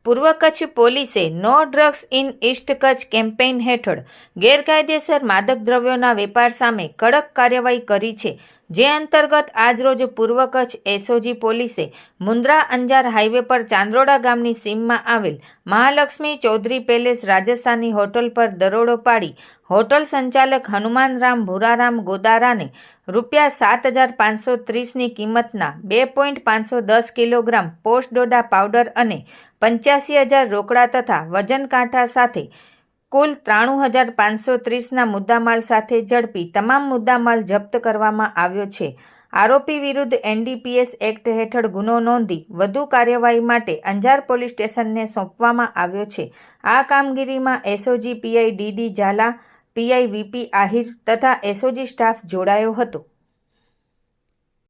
પૂર્વ કચ્છ પોલીસે no drugs in east Kutch campaign હેઠળ ગેરકાયદેસર માદક દ્રવ્યોના વેપાર સામે કડક કાર્યવાહી કરી છે, જે અંતર્ગત આજરોજ પૂર્વ કચ્છ એસઓજી પોલીસે મુન્દ્રા અંજાર હાઈવે પર ચાંદરોડા ગામની સીમમાં આવેલ મહાલક્ષ્મી ચૌધરી પેલેસ રાજસ્થાની હોટલ પર દરોડો પાડી હોટલ સંચાલક હનુમાનરામ ભૂરારામ ગોદારાને ₹7,530ની કિંમતના 2.510 કિલોગ્રામ પોસ્ટ ડોડા પાવડર અને 85,000 રોકડા તથા વજન કાંઠા સાથે કુલ 93,530ના મુદ્દામાલ સાથે ઝડપી તમામ મુદ્દામાલ જપ્ત કરવામાં આવ્યો છે. આરોપી વિરુદ્ધ NDPS એક્ટ હેઠળ ગુનો નોંધી વધુ કાર્યવાહી માટે અંજાર પોલીસ સ્ટેશનને સોંપવામાં આવ્યો છે. આ કામગીરીમાં SOG PI DD Jhala, PI VP Ahir તથા એસઓજી સ્ટાફ જોડાયો હતો.